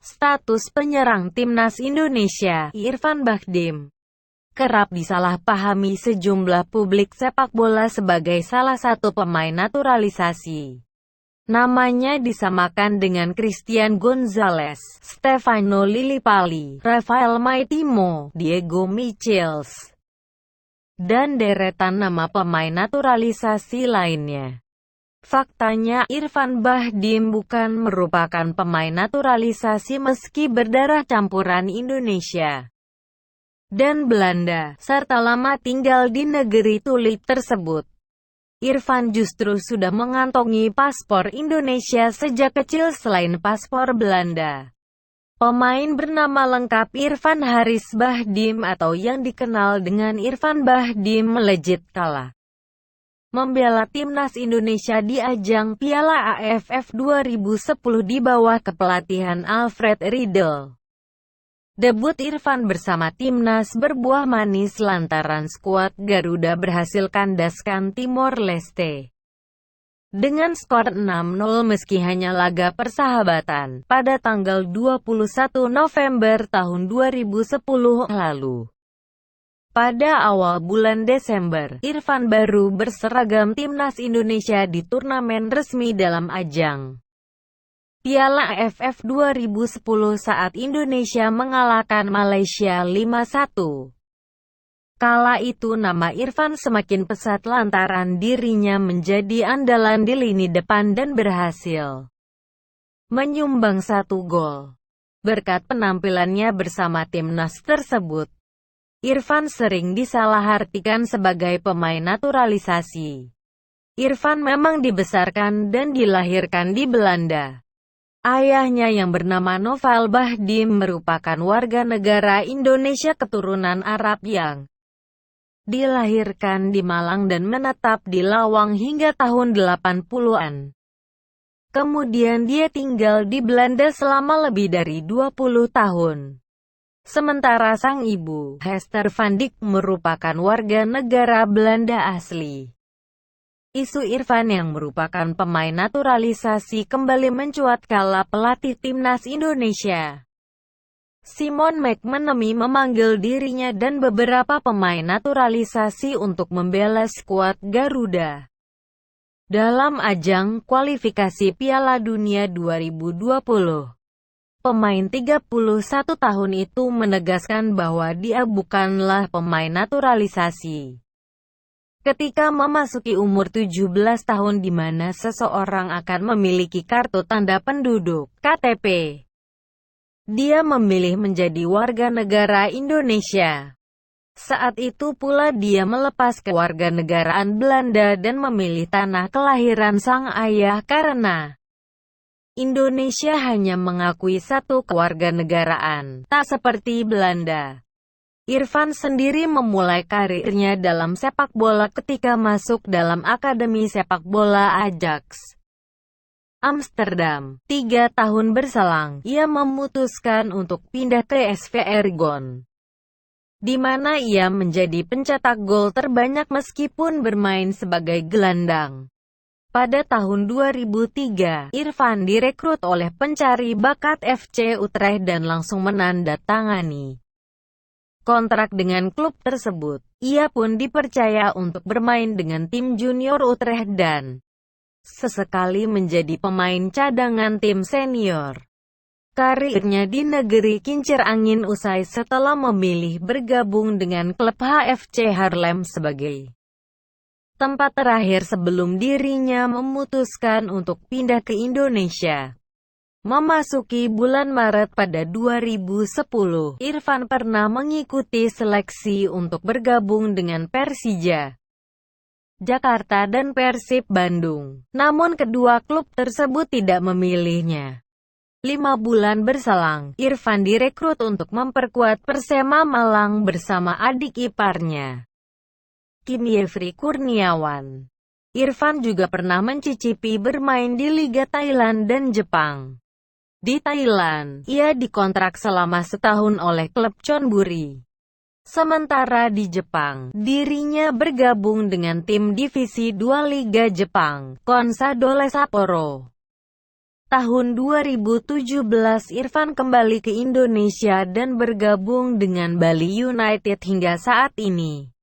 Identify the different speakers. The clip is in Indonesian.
Speaker 1: Status penyerang timnas Indonesia, Irfan Bahdim, kerap disalahpahami sejumlah publik sepak bola sebagai salah satu pemain naturalisasi. Namanya disamakan dengan Christian Gonzalez, Stefano Lillipali, Rafael Maitimo, Diego Michels, dan deretan nama pemain naturalisasi lainnya. Faktanya, Irfan Bahdim bukan merupakan pemain naturalisasi meski berdarah campuran Indonesia dan Belanda, serta lama tinggal di negeri tulip tersebut. Irfan justru sudah mengantongi paspor Indonesia sejak kecil selain paspor Belanda. Pemain bernama lengkap Irfan Haris Bahdim atau yang dikenal dengan Irfan Bahdim melejit kala membela timnas Indonesia di ajang Piala AFF 2010 di bawah kepelatihan Alfred Riedel. Debut Irfan bersama timnas berbuah manis lantaran skuad Garuda berhasil kandaskan Timor Leste dengan skor 6-0 meski hanya laga persahabatan pada tanggal 21 November tahun 2010 lalu. Pada awal bulan Desember, Irfan baru berseragam timnas Indonesia di turnamen resmi dalam ajang Piala AFF 2010 saat Indonesia mengalahkan Malaysia 5-1. Kala itu nama Irfan semakin pesat lantaran dirinya menjadi andalan di lini depan dan berhasil menyumbang 1 gol. Berkat penampilannya bersama timnas tersebut, Irfan sering disalahartikan sebagai pemain naturalisasi. Irfan memang dibesarkan dan dilahirkan di Belanda. Ayahnya yang bernama Novel Bahdim merupakan warga negara Indonesia keturunan Arab yang dilahirkan di Malang dan menetap di Lawang hingga tahun 80-an. Kemudian dia tinggal di Belanda selama lebih dari 20 tahun. Sementara sang ibu, Hester van Dijk, merupakan warga negara Belanda asli. Isu Irfan yang merupakan pemain naturalisasi kembali mencuat kala pelatih timnas Indonesia, Simon McManamy, memanggil dirinya dan beberapa pemain naturalisasi untuk membela skuad Garuda dalam ajang kualifikasi Piala Dunia 2020. Pemain 31 tahun itu menegaskan bahwa dia bukanlah pemain naturalisasi ketika memasuki umur 17 tahun di mana seseorang akan memiliki kartu tanda penduduk (KTP). Dia memilih menjadi warga negara Indonesia. Saat itu pula dia melepas kewarganegaraan Belanda dan memilih tanah kelahiran sang ayah karena Indonesia hanya mengakui satu kewarganegaraan, tak seperti Belanda. Irfan sendiri memulai karirnya dalam sepak bola ketika masuk dalam Akademi Sepak Bola Ajax Amsterdam. 3 tahun berselang, ia memutuskan untuk pindah ke SV Ergon, di mana ia menjadi pencetak gol terbanyak meskipun bermain sebagai gelandang. Pada tahun 2003, Irfan direkrut oleh pencari bakat FC Utrecht dan langsung menandatangani kontrak dengan klub tersebut. Ia pun dipercaya untuk bermain dengan tim junior Utrecht dan sesekali menjadi pemain cadangan tim senior. Karirnya di negeri kincir angin usai setelah memilih bergabung dengan klub HFC Haarlem sebagai tempat terakhir sebelum dirinya memutuskan untuk pindah ke Indonesia. Memasuki bulan Maret pada 2010, Irfan pernah mengikuti seleksi untuk bergabung dengan Persija Jakarta dan Persib Bandung. Namun kedua klub tersebut tidak memilihnya. 5 bulan berselang, Irfan direkrut untuk memperkuat Persema Malang bersama adik iparnya, Kim Yefri Kurniawan. Irfan juga pernah mencicipi bermain di Liga Thailand dan Jepang. Di Thailand, ia dikontrak selama setahun oleh klub Chonburi. Sementara di Jepang, dirinya bergabung dengan tim Divisi 2 Liga Jepang, Consadole Sapporo. Tahun 2017 Irfan kembali ke Indonesia dan bergabung dengan Bali United hingga saat ini.